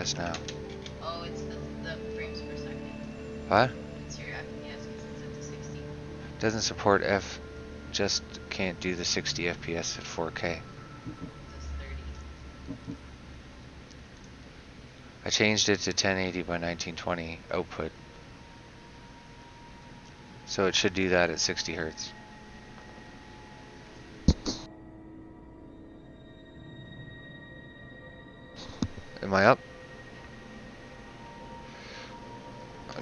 test now. Oh, it's the frames per second. What? It's your FPS because it's at the 60. Doesn't support F. Just can't do the 60 FPS at 4K. Just 30. I changed it to 1080 by 1920 output. So it should do that at 60 Hertz. Am I up?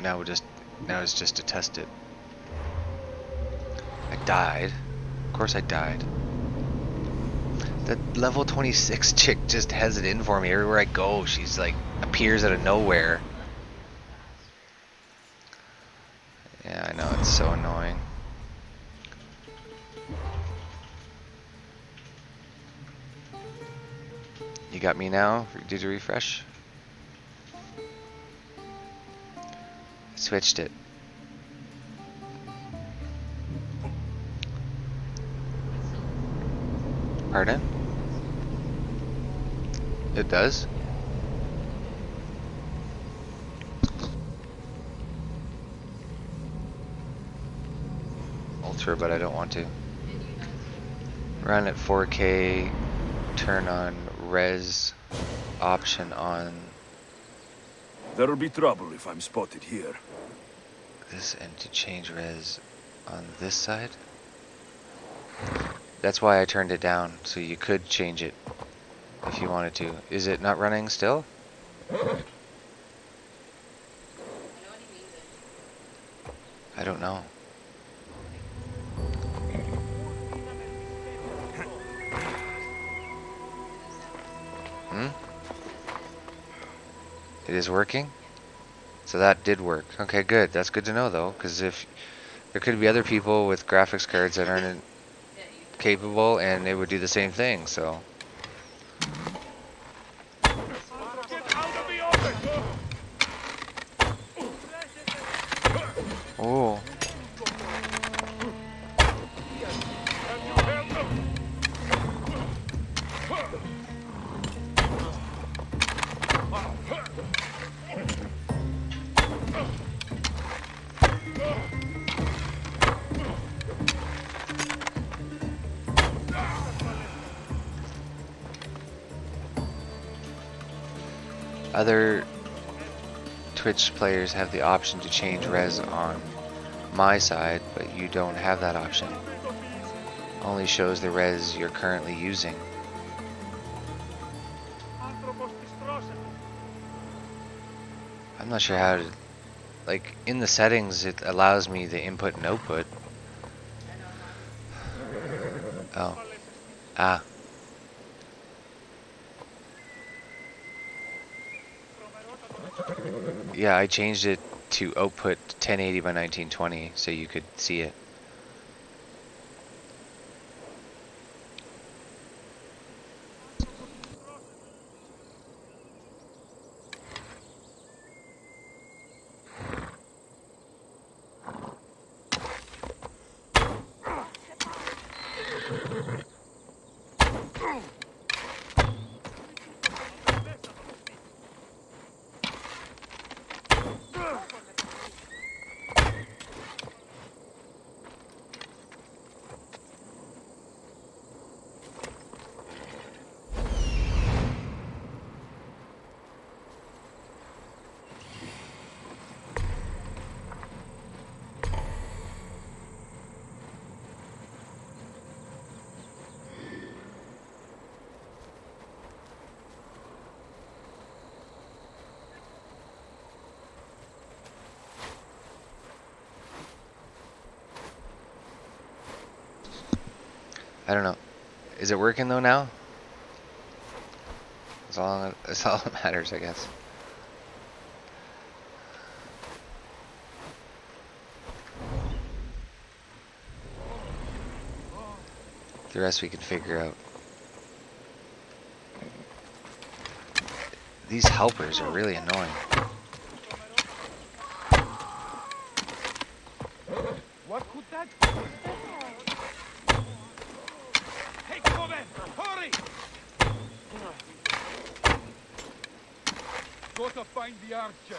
Now it's just to test it. I died. Of course I died. That level 26 chick just has it in for me everywhere I go. She's like appears out of nowhere. Yeah, I know, it's so annoying. You got me now? Did you refresh? Switched it. Pardon? It does? Ultra, but I don't want to. Run at 4K, turn on res option on There'll be trouble if I'm spotted here. this, and to change res on this side. That's why I turned it down, so you could change it if you wanted to. Is it not running still? I don't know. It is working? So that did work. Okay, good. That's good to know, though, because if there could be other people with graphics cards that aren't capable, and it would do the same thing, so. Oh. Other Twitch players have the option to change res on my side, but you don't have that option. Only shows the res you're currently using. I'm not sure how to, like, in the settings it allows me the input and output. Oh. Ah. Yeah, I changed it to output 1080 by 1920 so you could see it. I don't know. Is it working though now? That's all that matters, I guess. The rest we can figure out. These helpers are really annoying. What could that be? Hey, come on, hurry! Gotta find the archer.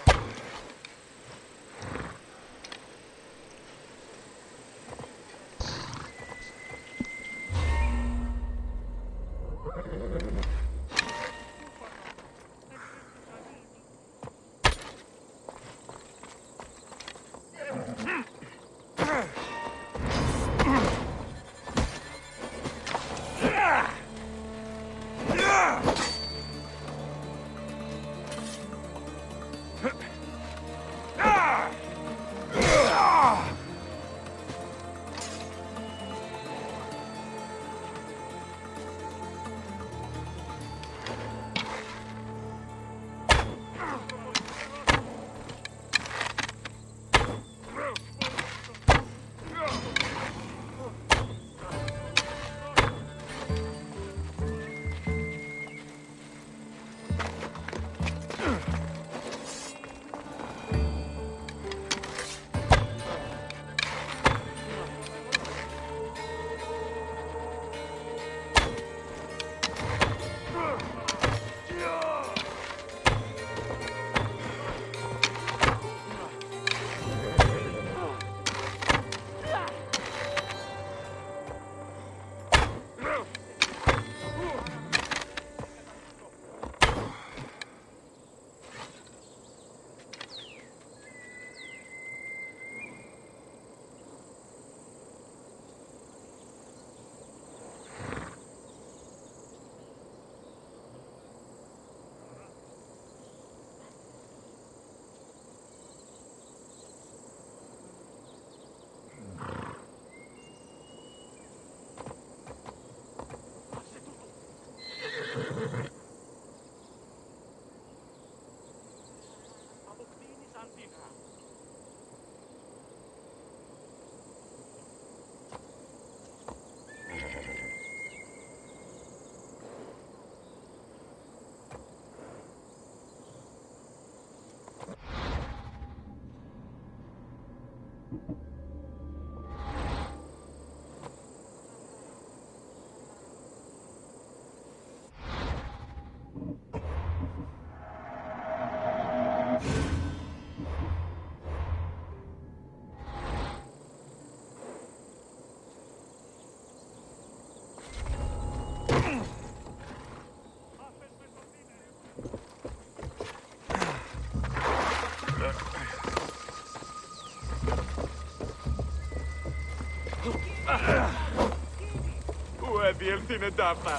وادي ندافع.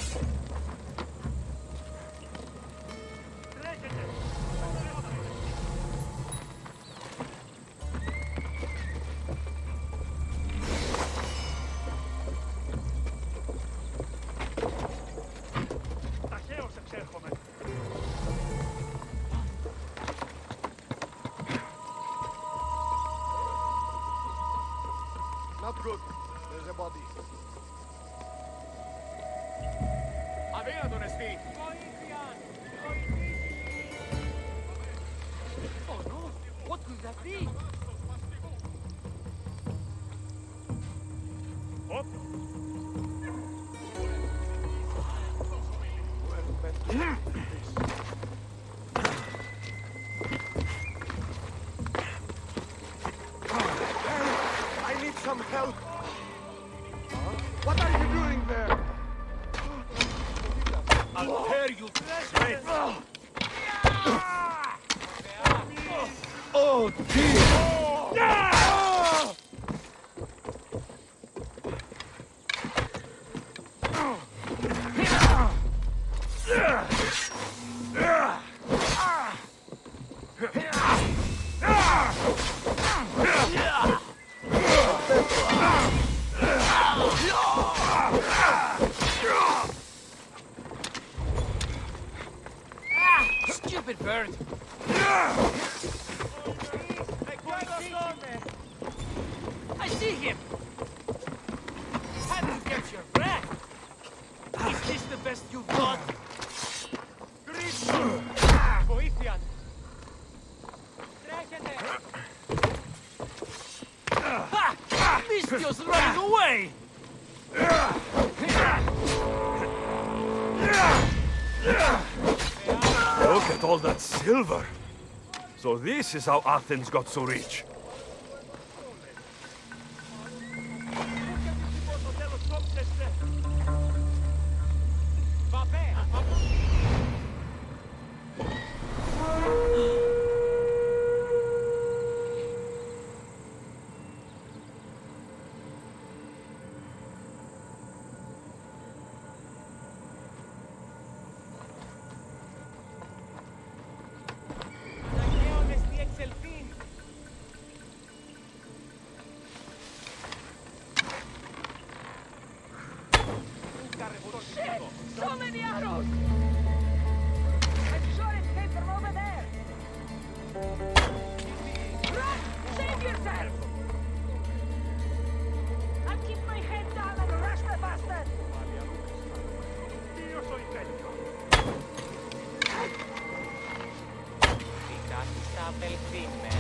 Not good. There's a body. Avea, Odyssey. Oh no! What could that be? Hop. I need some help. What are you doing there? I'll tear you to shreds. Oh, dear! Stupid bird! I see him! Time to get your breath! Is this the best you've got? Voician! Ha! Mistio's running away! Look at All that silver! So this is how Athens got so rich. So many arrows! I'm sure it came from over there! Run! Save yourself! I'll keep my head down and rush the bastard! Io so intento. Κοιτάξτε στα απελθύνε.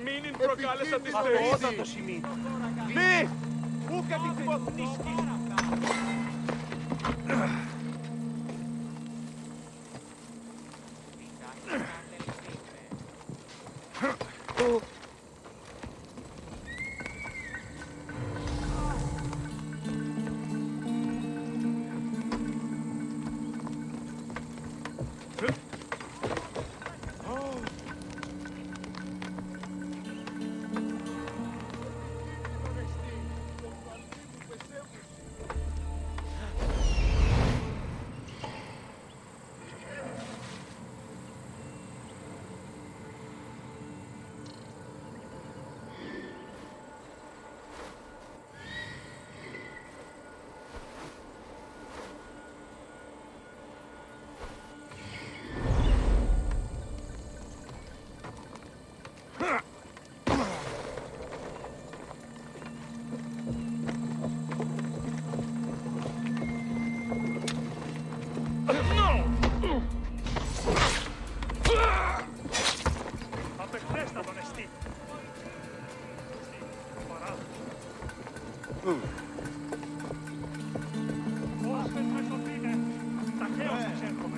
Μην προκάλεσα τη στερήση. το σημείο. Μη! Πού κατηγορνίστηκε. Απεχθέστατον εστί. Όσες με σωθήνε, ταχαίως εξέρχομαι.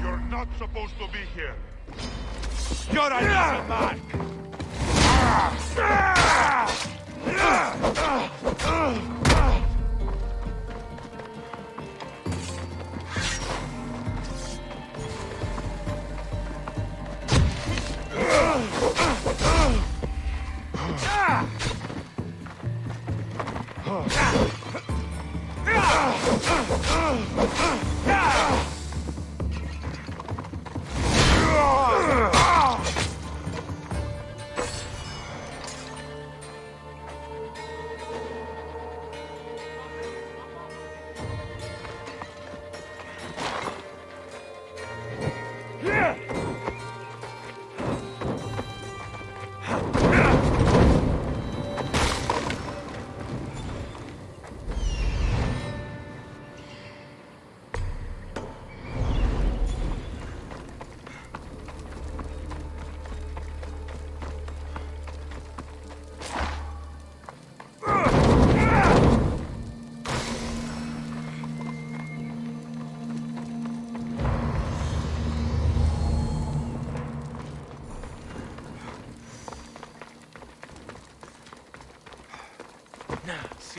You're not supposed to be here. You're an easy mark!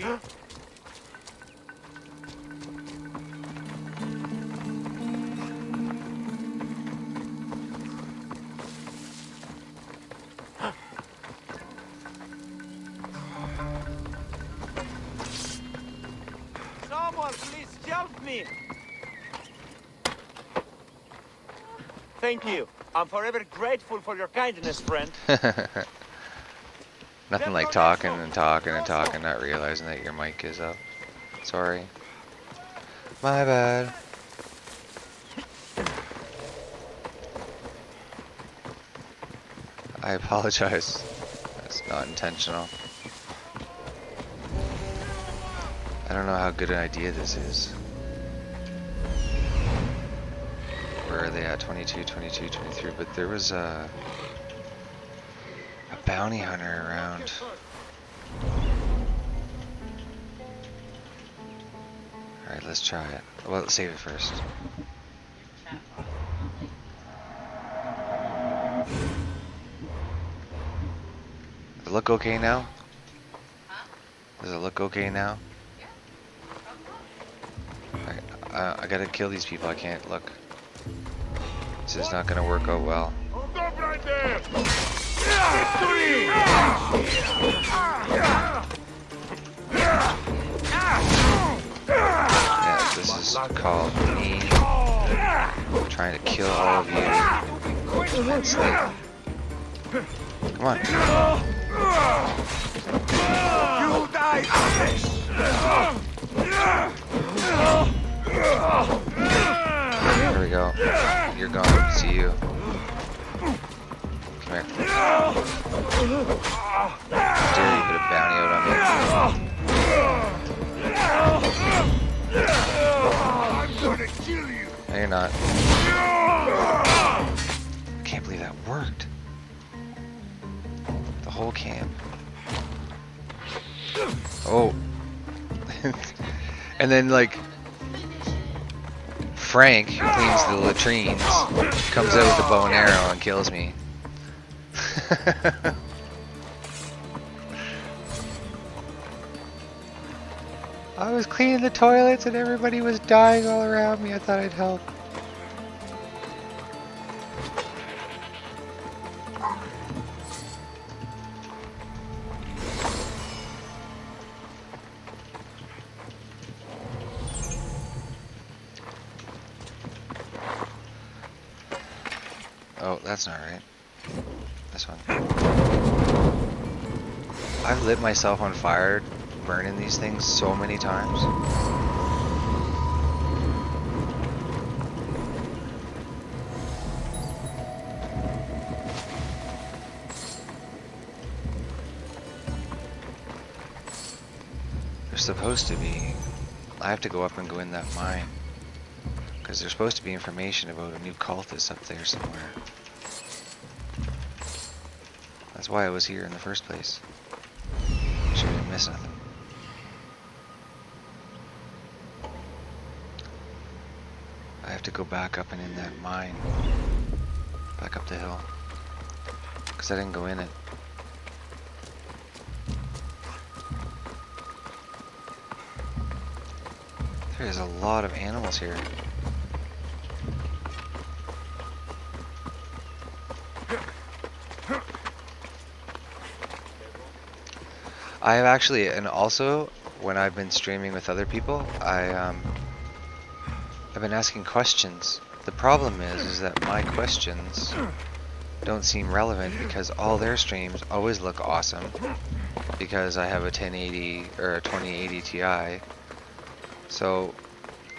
see? Someone please help me! Thank you. I'm forever grateful for your kindness, friend. Nothing like talking and talking and talking, not realizing that your mic is up. Sorry. My bad. I apologize. That's not intentional. I don't know how good an idea this is. Where are they at? 22, 22, 23. But there was a bounty hunter around. Alright, let's try it. Well, let's save it first. Chat box. Does it look okay now? Huh? Does it look okay now? Yeah. Alright, I gotta kill these people. I can't look. This is not gonna work out well. Stop right there! Yeah, this is called me trying to kill all of you. It's like, come on. You die for this! There we go. You're gone. See you. Come here. How dare you put a bounty out on me? I'm gonna kill you! No, you're not. I can't believe that worked. The whole camp. Oh. And then, like, Frank, who cleans the latrines, comes out with a bow and arrow and kills me. I was cleaning the toilets and everybody was dying all around me. I thought I'd help. Oh, that's not right. This one. I've lit myself on fire burning these things so many times. They're supposed to be. I have to go up and go in that mine. Because there's supposed to be information about a new cultist up there somewhere. That's why I was here in the first place. Make sure I didn't miss nothing. I have to go back up and in that mine. Back up the hill. Because I didn't go in it. There's a lot of animals here. I have actually, and also when I've been streaming with other people, I've been asking questions. The problem is that my questions don't seem relevant because all their streams always look awesome because I have a 1080 or a 2080 Ti. So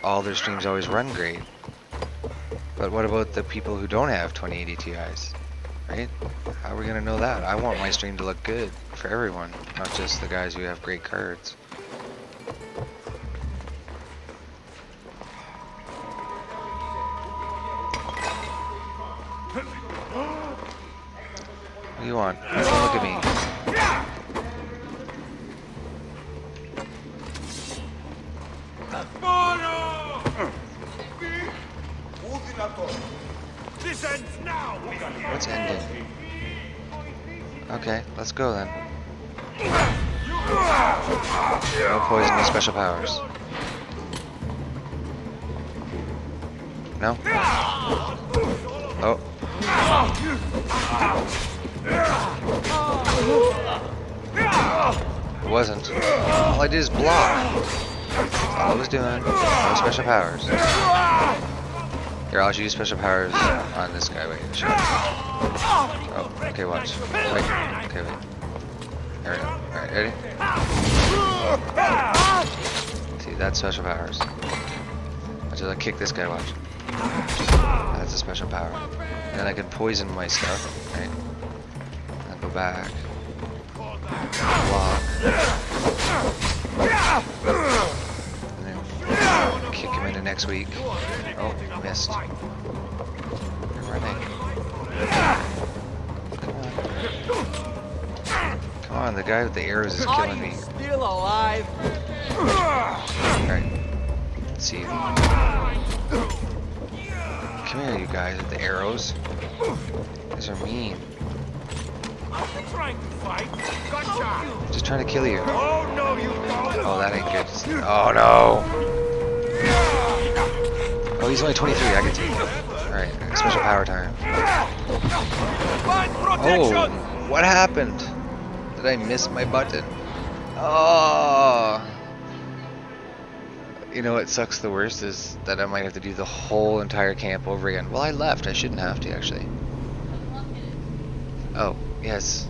all their streams always run great. But what about the people who don't have 2080 Ti's? Right? How are we gonna know that? I want my stream to look good for everyone, not just the guys who have great cards. What do you want? Don't look at me. This ends now! What's ending? Okay, let's go then. You No poison, no special powers. No? Oh. It wasn't. All I did is block. That's all I was doing. No special powers. Here, I'll use special powers on this guy. Wait, shut up. Oh, okay, watch. Wait. Okay, wait. There we go. Alright, ready? See, that's special powers. Watch as I kick this guy, watch. That's a special power. And then I can poison my stuff, right? And go back. Block. And then kick him into next week. Oh, missed. You're running. Come on, the guy with the arrows is killing me. Still alive. Alright. Let's see. Come here, you guys with the arrows. These are mean. Trying to fight. Just trying to kill you. Oh no, you don't! Oh, that ain't good. Oh no. Oh, he's only 23. I can take him. Alright, special power time. Oh, what happened? Did I miss my button? Oh. You know what sucks the worst is that I might have to do the whole entire camp over again. Well, I left. I shouldn't have to, actually. Oh, yes.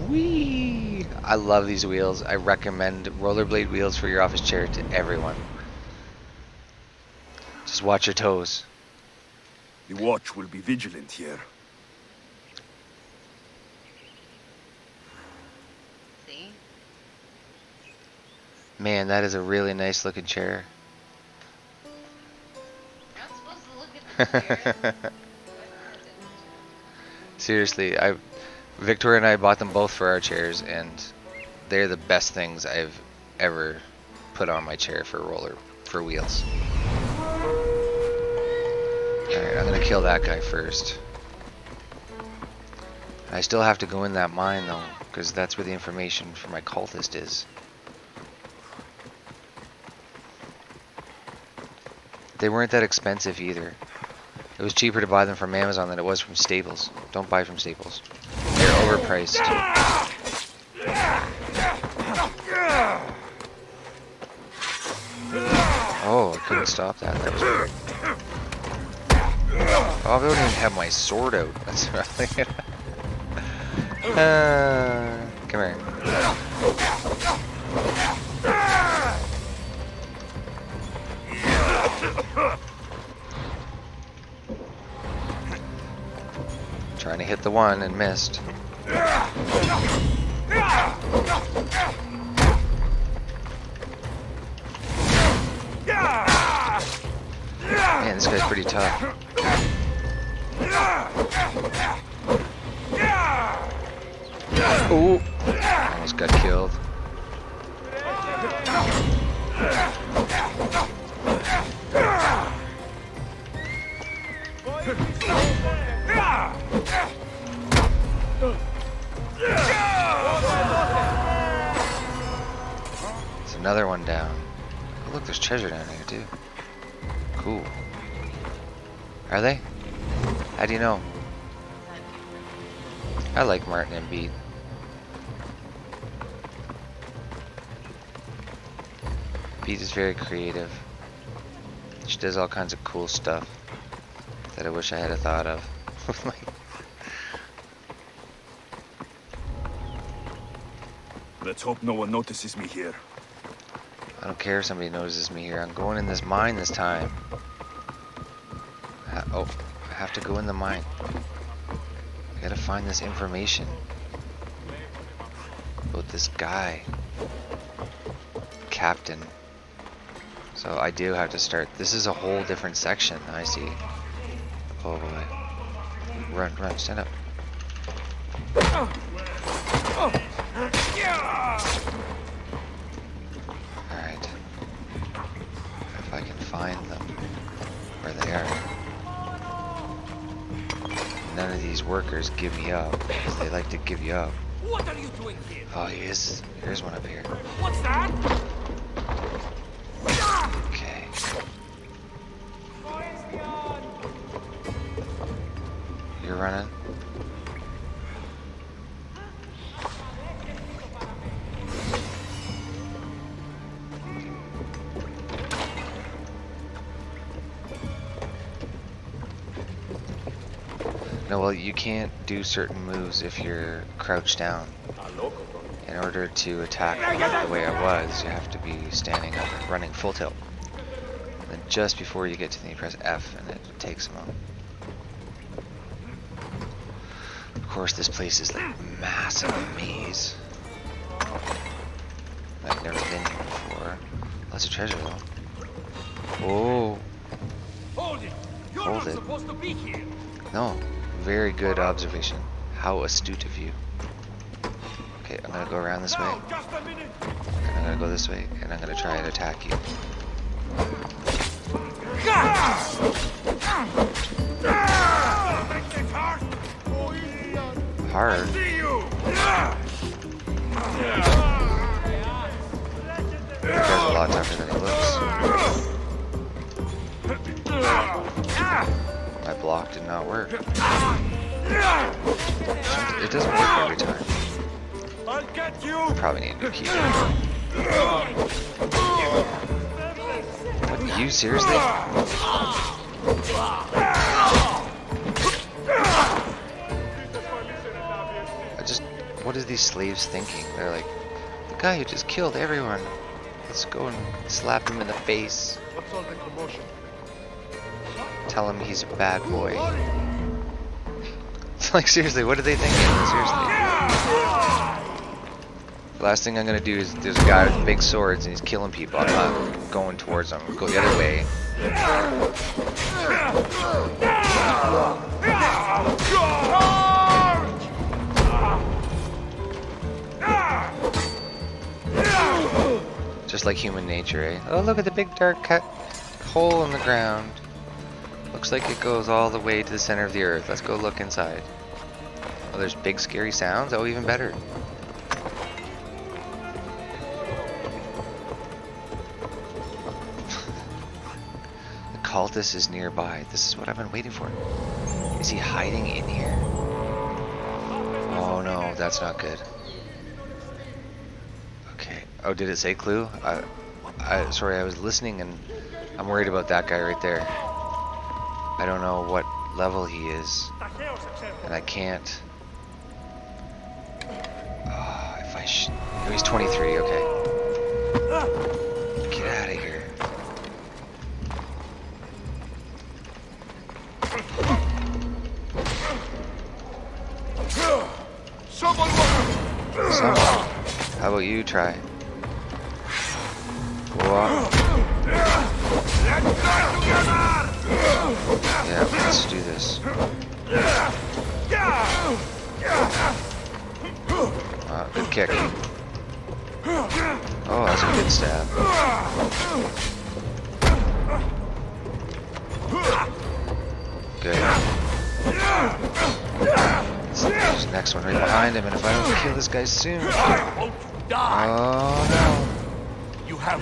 Whee! I love these wheels. I recommend rollerblade wheels for your office chair to everyone. Just watch your toes. The watch will be vigilant here. See? Man, that is a really nice looking chair. You're not supposed to look at the chair. Seriously, Victoria and I bought them both for our chairs, and they're the best things I've ever put on my chair for wheels. Alright, I'm gonna kill that guy first. I still have to go in that mine though, because that's where the information for my cultist is. They weren't that expensive either. It was cheaper to buy them from Amazon than it was from Staples. Don't buy from Staples. They're overpriced. Oh, I couldn't stop that. That was weird. Oh, I don't even have my sword out. That's really... come here. Trying to hit the one and missed. Man, this guy's pretty tough. Ooh, almost got killed. There's another one down. Oh, look, there's treasure down here too. Cool. Are they? How do you know? I like Martin and Beat. Beat is very creative. She does all kinds of cool stuff that I wish I had a thought of. Let's hope no one notices me here. I don't care if somebody notices me here. I'm going in this mine this time. Oh, I have to go in the mine. I gotta find this information about this guy. Captain. So I do have to start. This is a whole different section, I see. Oh boy. Run, run, stand up. Alright. If I can find them where they are. None of these workers give me up, because they like to give you up. What are you doing here? Oh, he is. Here's one up here. What's that? Okay. You're running? No, well, you can't do certain moves if you're crouched down. In order to attack the way I was, you have to be standing up, running full tilt. And then just before you get to them, you press F, and it takes them out. Of course, this place is like massive maze. I've never been here before. Lots of treasure though. Oh, Hold it! You're Hold not it. supposed to be here! no. Very good observation. How astute of you. Okay, I'm gonna go around this way. Now, just a minute. And I'm gonna go this way, and I'm gonna try and attack you. Make this hard. Hard. See you. That guy's a lot tougher than he looks. My block did not work. It doesn't work every time. I'll get you. I probably need a new keyboard. What, you seriously? What are these slaves thinking? They're like, the guy who just killed everyone. Let's go and slap him in the face. What's all the commotion? Tell him he's a bad boy. It's like, seriously, what are they thinking? Seriously. The last thing I'm gonna do is, there's a guy with big swords and he's killing people. I'm not going towards him. Go the other way. Just like human nature, eh? Oh, look at the big dark hole in the ground. Looks like it goes all the way to the center of the earth. Let's go look inside. Oh, there's big scary sounds? Oh, even better. The cultist is nearby. This is what I've been waiting for. Is he hiding in here? Oh no, that's not good. Okay. Oh, did it say clue? Sorry, I was listening and I'm worried about that guy right there. I don't know what level he is, and I can't. If I oh, he's 23. Okay. Get out of here. Someone! Someone. How about you try? Whoa. Yeah, let's do this. Good kick. Oh, that's a good stab. Good. There's the next one right behind him, and if I don't kill this guy soon... Oh no. You have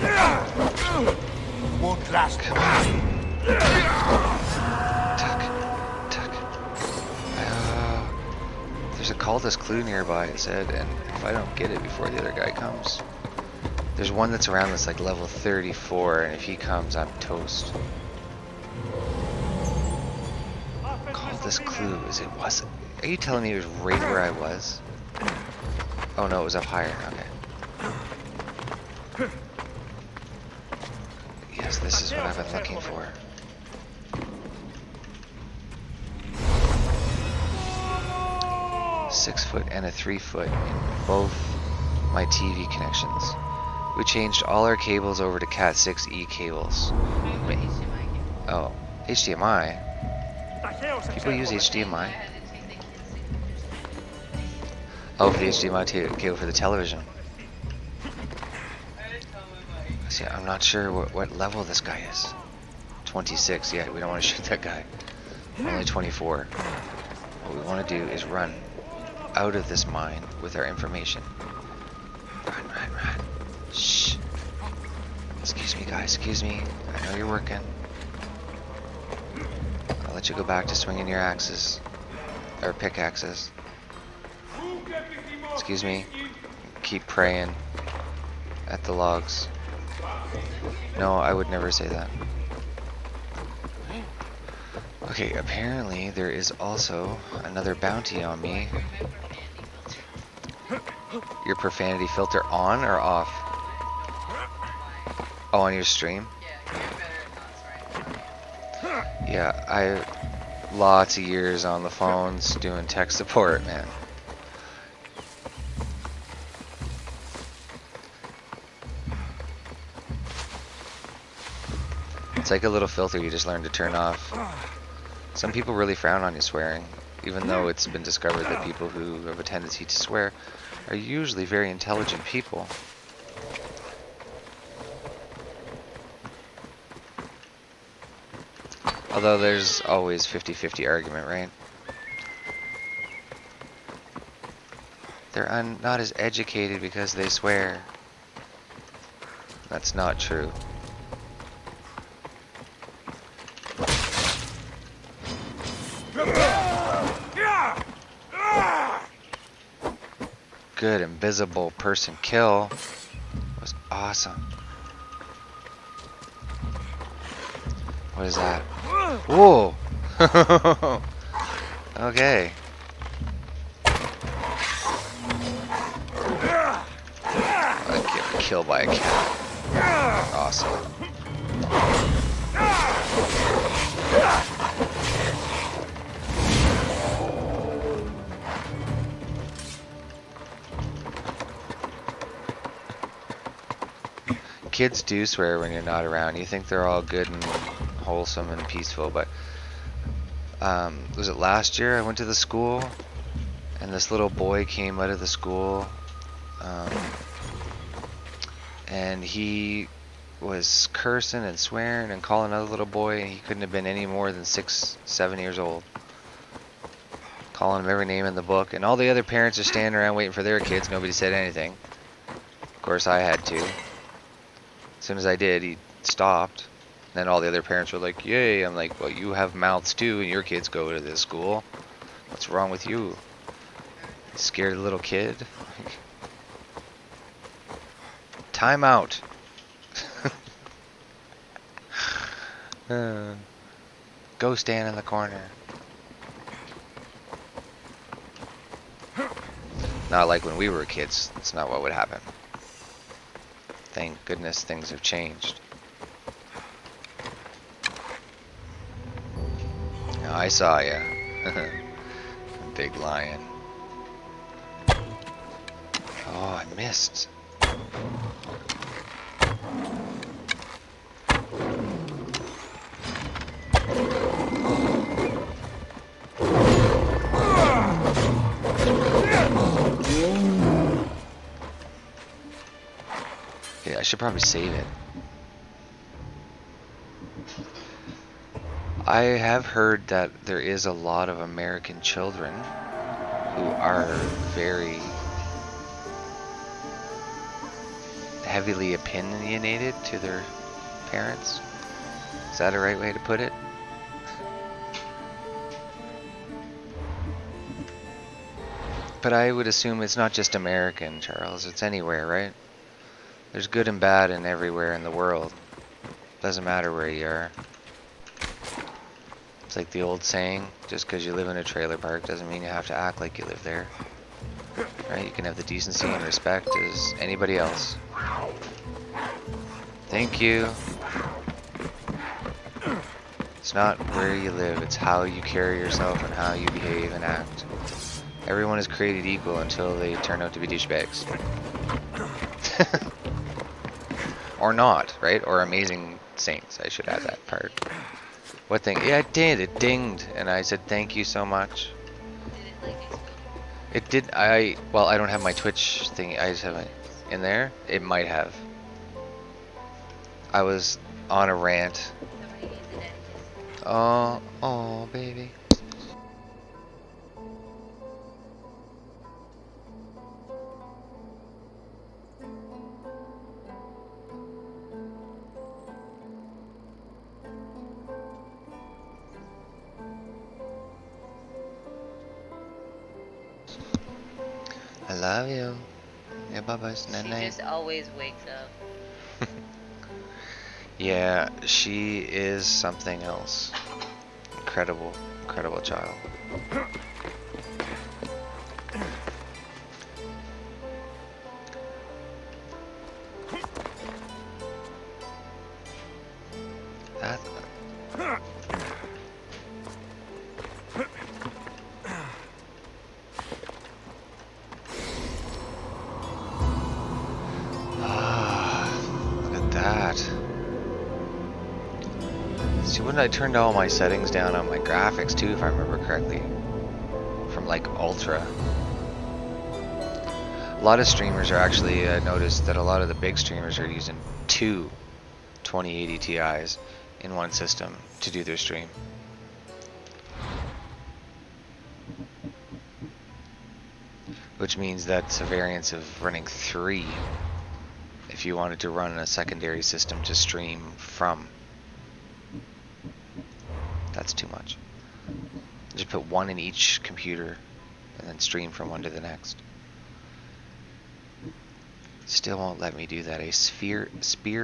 won't last. Come on. Tuck. There's a cultist clue nearby, it said, and if I don't get it before the other guy comes. There's one that's around that's like level 34, and if he comes, I'm toast. Cultist clue, are you telling me it was right where I was? Oh no, it was up higher, okay. Yes, this is what I've been looking for. Six foot and a 3 foot in both my TV connections. We changed all our cables over to Cat 6E cables. Oh, HDMI? People use HDMI? Oh, for the HDMI cable for the television. See, I'm not sure what level this guy is. 26, yeah, we don't want to shoot that guy. Only 24. What we want to do is run. out of this mine with our information. Run, run, run. Shh. Excuse me, guys. Excuse me. I know you're working. I'll let you go back to swinging your axes. Or pickaxes. Excuse me. Keep praying at the logs. No, I would never say that. Okay, apparently there is also another bounty on me. Your profanity filter on or off? Oh, on your stream? Yeah, I lots of years on the phones doing tech support, man. It's like a little filter you just learn to turn off. Some people really frown on you swearing, even though it's been discovered that people who have a tendency to swear are usually very intelligent people. Although there's always 50-50 argument, right? They're not as educated because they swear. That's not true. Good invisible person kill was awesome. What is that? Whoa! Okay. I get killed by a cat. Awesome. Kids do swear when you're not around. You think they're all good and wholesome and peaceful, but was it last year I went to the school and this little boy came out of the school and he was cursing and swearing and calling another little boy, and he couldn't have been any more than 6, 7 years old. Calling him every name in the book, and all the other parents are standing around waiting for their kids. Nobody said anything. Of course I had to. As soon as I did, he stopped. Then all the other parents were like, yay. I'm like, well, you have mouths too, and your kids go to this school. What's wrong with you? Scared little kid? Time out. Go stand in the corner. Not like when we were kids. That's not what would happen. Thank goodness things have changed. I saw ya. Big lion. Oh, I missed. Yeah, I should probably save it. I have heard that there is a lot of American children who are very heavily opinionated to their parents. Is that a right way to put it? But I would assume it's not just American, Charles. It's anywhere, right? There's good and bad in everywhere in the world. Doesn't matter where you are. It's like the old saying, just because you live in a trailer park doesn't mean you have to act like you live there. Right? You can have the decency and respect as anybody else. Thank you. It's not where you live, it's how you carry yourself and how you behave and act. Everyone is created equal until they turn out to be douchebags. Or not, right? Or amazing saints. I should add that part. What thing? Yeah, it did. It dinged. And I said, thank you so much. Did it like explode? It did. Well, I don't have my Twitch thing. I just have it in there. It might have. I was on a rant. Somebody needs a daddy kiss. Oh, baby. I love you. Yeah, bye-bye. She Night night. just always wakes up. Yeah, she is something else. Incredible, incredible child. That. Look at that. See, when I turned all my settings down on my graphics too, if I remember correctly, from like ultra. A lot of streamers are actually noticed that a lot of the big streamers are using two 2080 Ti's in one system to do their stream. Which means that's a variance of running 3 if you wanted to run a secondary system to stream from. That's too much. Just put 1 in each computer and then stream from one to the next. Still won't let me do that. A spear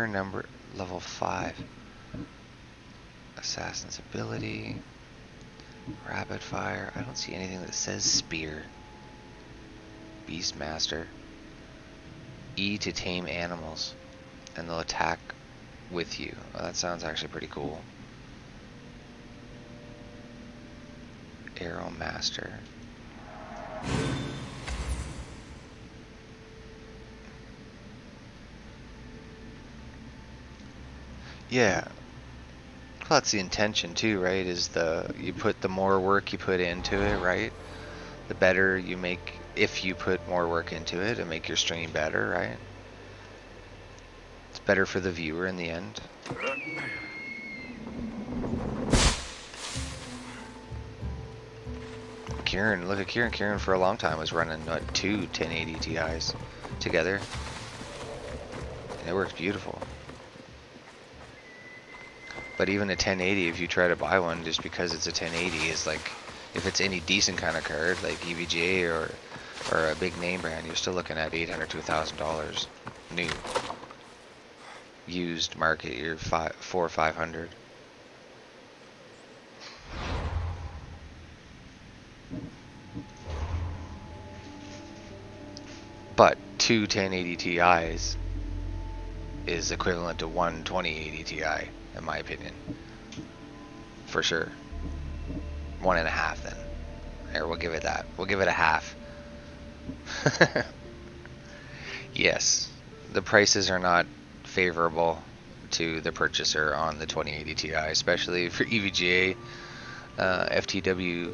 number level 5. Assassin's ability. Rapid fire. I don't see anything that says spear. Beastmaster. E to tame animals. And they'll attack with you. Well, that sounds actually pretty cool. Arrow Master. Yeah. Well, that's the intention too, right? Is you put the more work you put into it, right? The better you make, if you put more work into it and make your stream better, right? It's better for the viewer in the end. Kieran, look at Kieran. Kieran for a long time was running 2 1080 Ti's together. And it works beautiful. But even a 1080, if you try to buy one just because it's a 1080, is like, if it's any decent kind of card, like EVGA or a big name brand, you're still looking at $800 to $1,000 new. Used market, you're $400 or $500. But 2 1080 Ti's is equivalent to 1 2080 Ti, in my opinion. For sure. 1.5 then. There, we'll give it that. We'll give it a half. Yes, the prices are not favorable to the purchaser on the 2080 Ti, especially for EVGA, FTW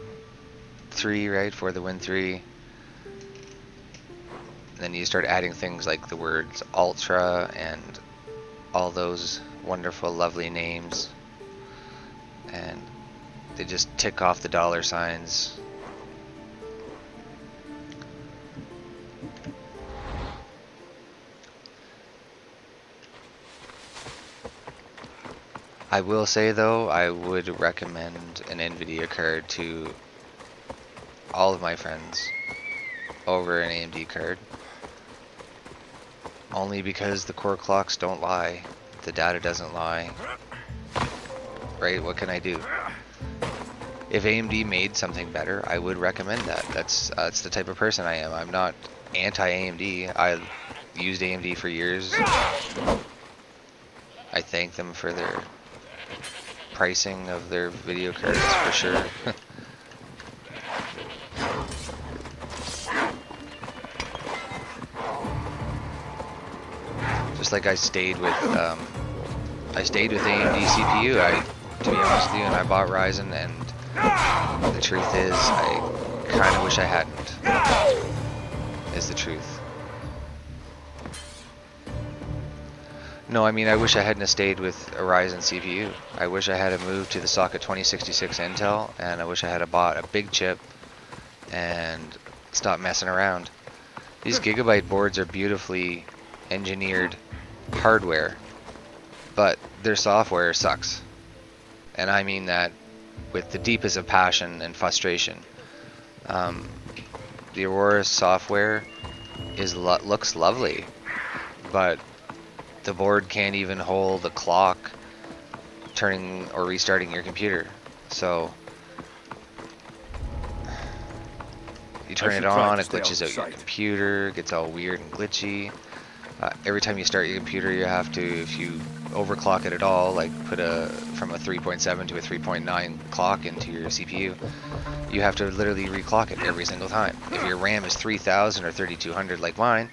3, right, for the Win 3. Then you start adding things like the words Ultra and all those wonderful, lovely names, and they just tick off the dollar signs. I will say though, I would recommend an NVIDIA card to all of my friends over an AMD card. Only because the core clocks don't lie, the data doesn't lie. Right, what can I do? If AMD made something better, I would recommend that. That's the type of person I am. I'm not anti-AMD. I used AMD for years. I thank them for their pricing of their video cards for sure. Just like I stayed with AMD CPU. To be honest with you, and I bought Ryzen, and the truth is, I kind of wish I hadn't. Is the truth. No, I mean, I wish I hadn't have stayed with a Ryzen CPU. I wish I had moved to the socket 2066 Intel, and I wish I had bought a big chip and stopped messing around. These Gigabyte boards are beautifully engineered hardware, but their software sucks. And I mean that with the deepest of passion and frustration. The Aurora software looks lovely, but the board can't even hold a clock turning or restarting your computer. So you turn it should try on, to it stay glitches out out your of sight. computer, gets all weird and glitchy. Every time you start your computer, you have to, if you overclock it at all, like put from a 3.7 to a 3.9 clock into your CPU, you have to literally reclock it every single time. If your RAM is 3000 or 3200 like mine,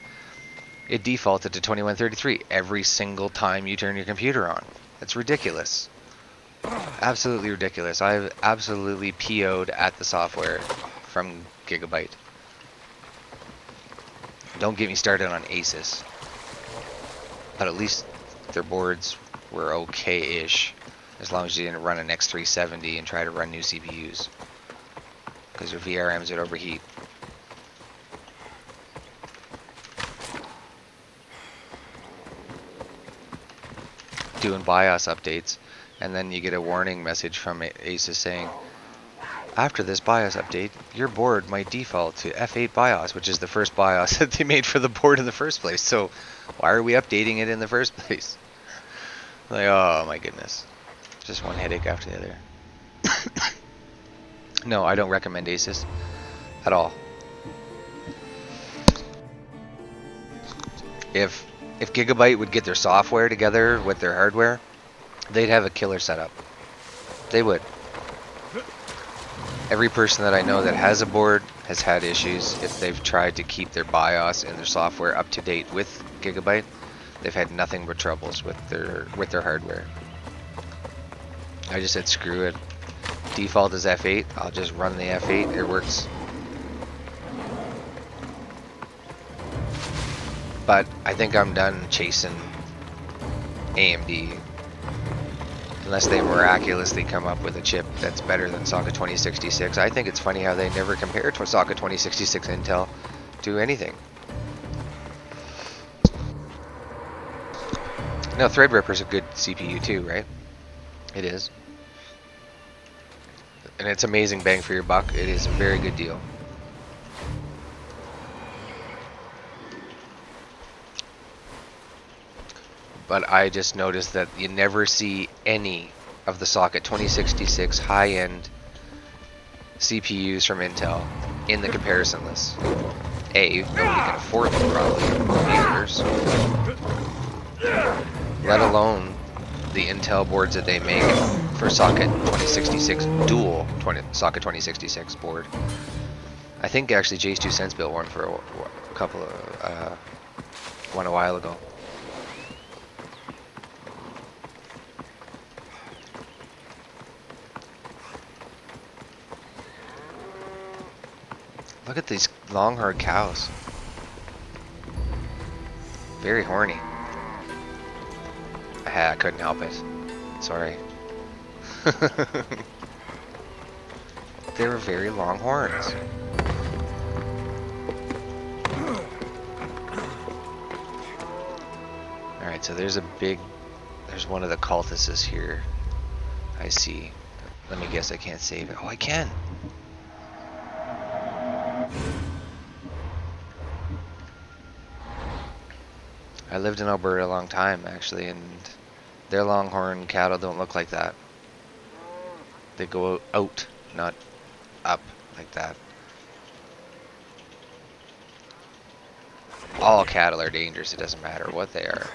it defaulted to 2133 every single time you turn your computer on. That's ridiculous. Absolutely ridiculous. I've absolutely PO'd at the software from Gigabyte. Don't get me started on Asus. But at least their boards were okay-ish, as long as you didn't run an X370 and try to run new CPUs, because your VRMs would overheat. Doing BIOS updates, and then you get a warning message from Asus saying, after this BIOS update, your board might default to F8 BIOS, which is the first BIOS that they made for the board in the first place. So why are we updating it in the first place? Like, oh my goodness. Just one headache after the other. No, I don't recommend Asus at all. If Gigabyte would get their software together with their hardware, they'd have a killer setup. They would. Every person that I know that has a board has had issues if they've tried to keep their BIOS and their software up to date with Gigabyte. They've had nothing but troubles with their hardware. I just said screw it. Default is F8. I'll just run the F8. It works. But I think I'm done chasing AMD. Unless they miraculously come up with a chip that's better than Socket 2066. I think it's funny how they never compare to Socket 2066 Intel to anything. No, Threadripper's a good CPU too, right? It is. And it's amazing bang for your buck. It is a very good deal. But I just noticed that you never see any of the Socket 2066 high-end CPUs from Intel in the comparison list. A, nobody can afford them probably, users. Let alone the Intel boards that they make for Socket 2066 dual Socket 2066 board. I think actually Jay's 2 Cents built one for a couple of one a while ago. Look at these long-haired cows. Very horny. I couldn't help it. Sorry. They were very long horns. Alright, so there's one of the cultists here. I see. Let me guess I can't save it. Oh, I can! I lived in Alberta a long time, actually, and their longhorn cattle don't look like that. They go out, not up, like that. All cattle are dangerous, it doesn't matter what they are.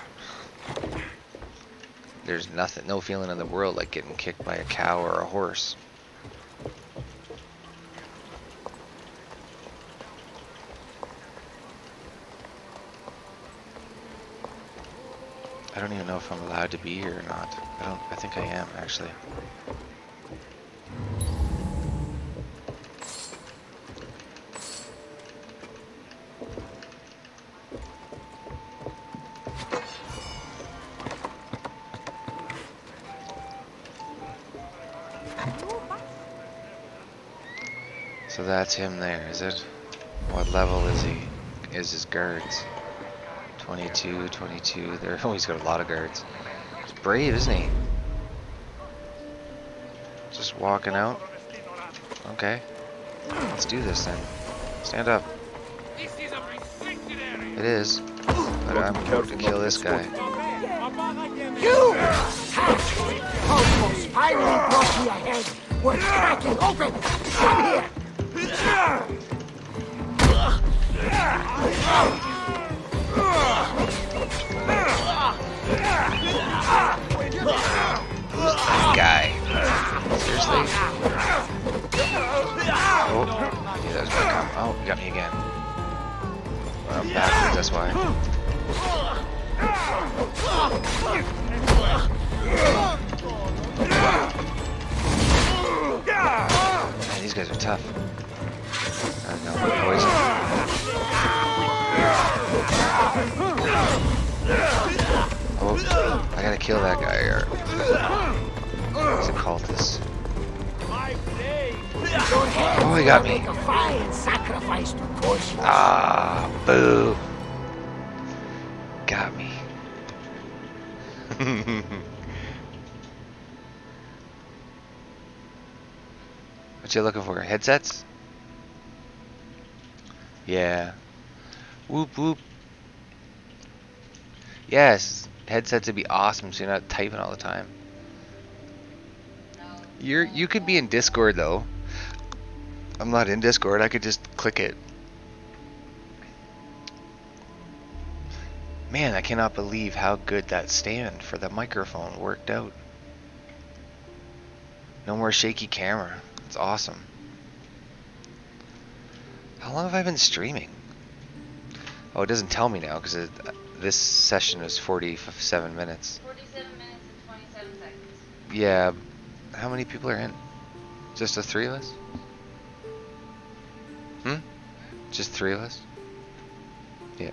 There's no feeling in the world like getting kicked by a cow or a horse. I don't even know if I'm allowed to be here or not. I think I am, actually. So that's him there, is it? What level is he? Is his guards? 22, 22. He's got a lot of guards. He's brave, isn't he? Just walking out. Okay. Let's do this then. Stand up. This is a restricted It is. But I'm going to kill this guy. You! Almost finally brought me ahead. We're cracking open! Come here! Guy. Seriously? Oh, yeah, that was gonna come. Oh, you got me again. Well, I'm backwards, that's why. Man, these guys are tough. I don't know, poison. Oh, I gotta kill that guy or he's a cultist. Oh, he got me. Ah, boo. Got me. What you looking for? Headsets? Yeah. Whoop whoop. Yes, headsets would be awesome so you're not typing all the time. No. You could be in Discord though. I'm not in Discord, I could just click it. Man, I cannot believe how good that stand for the microphone worked out. No more shaky camera. It's awesome. How long have I been streaming? Oh, it doesn't tell me now because this session is 47 minutes. 47 minutes and 27 seconds. Yeah. How many people are in? Just the three of us? Just three of us? Yeah.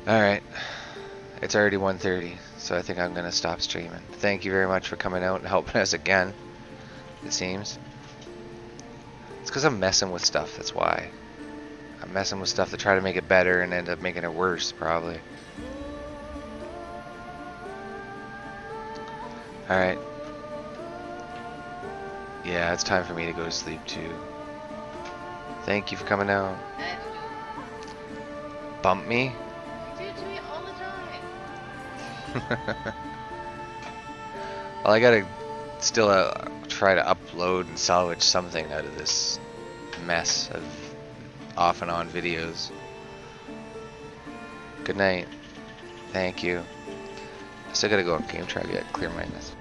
Alright. It's already 1:30, so I think I'm gonna stop streaming. Thank you very much for coming out and helping us again, it seems. It's because I'm messing with stuff, that's why. I'm messing with stuff to try to make it better and end up making it worse, probably. Alright. Yeah, it's time for me to go to sleep too. Thank you for coming out. I have to do it. Bump me? You do it to me all the time. Well, I gotta still try to upload and salvage something out of this mess of off and on videos. Good night. Thank you. I still gotta go on game try to get clear mindedness.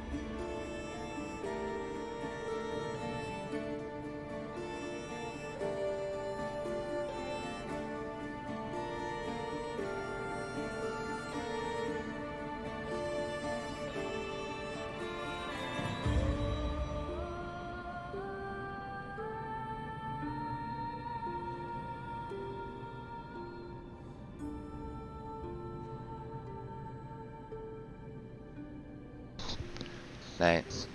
Nice.